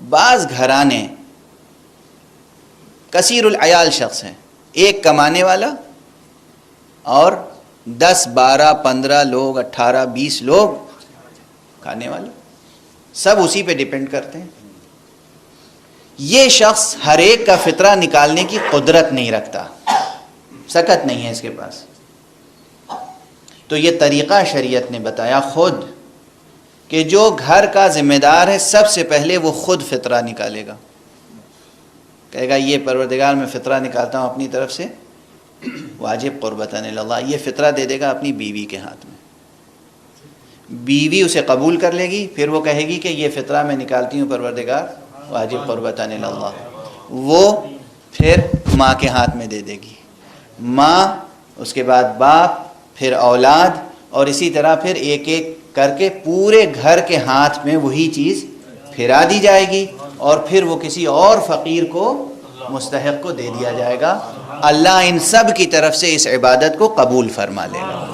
بعض گھرانے کثیر العیال شخص ہیں، ایک کمانے والا اور 10 12 15 لوگ 18 20 لوگ کھانے والے، سب اسی پہ ڈیپینڈ کرتے ہیں. یہ شخص ہر ایک کا فطرہ نکالنے کی قدرت نہیں رکھتا، سکت نہیں ہے اس کے پاس. تو یہ طریقہ شریعت نے بتایا خود کہ جو گھر کا ذمہ دار ہے سب سے پہلے وہ خود فطرہ نکالے گا، کہے گا یہ پروردگار میں فطرہ نکالتا ہوں اپنی طرف سے، واجب قربتاً اللہ. یہ فطرہ دے دے گا اپنی بیوی کے ہاتھ میں، بیوی اسے قبول کر لے گی، پھر وہ کہے گی کہ یہ فطرہ میں نکالتی ہوں پروردگار واجب قربتاً اللہ. وہ پھر ماں کے ہاتھ میں دے دے گی، ماں، اس کے بعد باپ، پھر اولاد، اور اسی طرح پھر ایک ایک کر کے پورے گھر کے ہاتھ میں وہی چیز پھرا دی جائے گی، اور پھر وہ کسی اور فقیر کو، مستحق کو دے دیا جائے گا. اللہ ان سب کی طرف سے اس عبادت کو قبول فرما لے گا.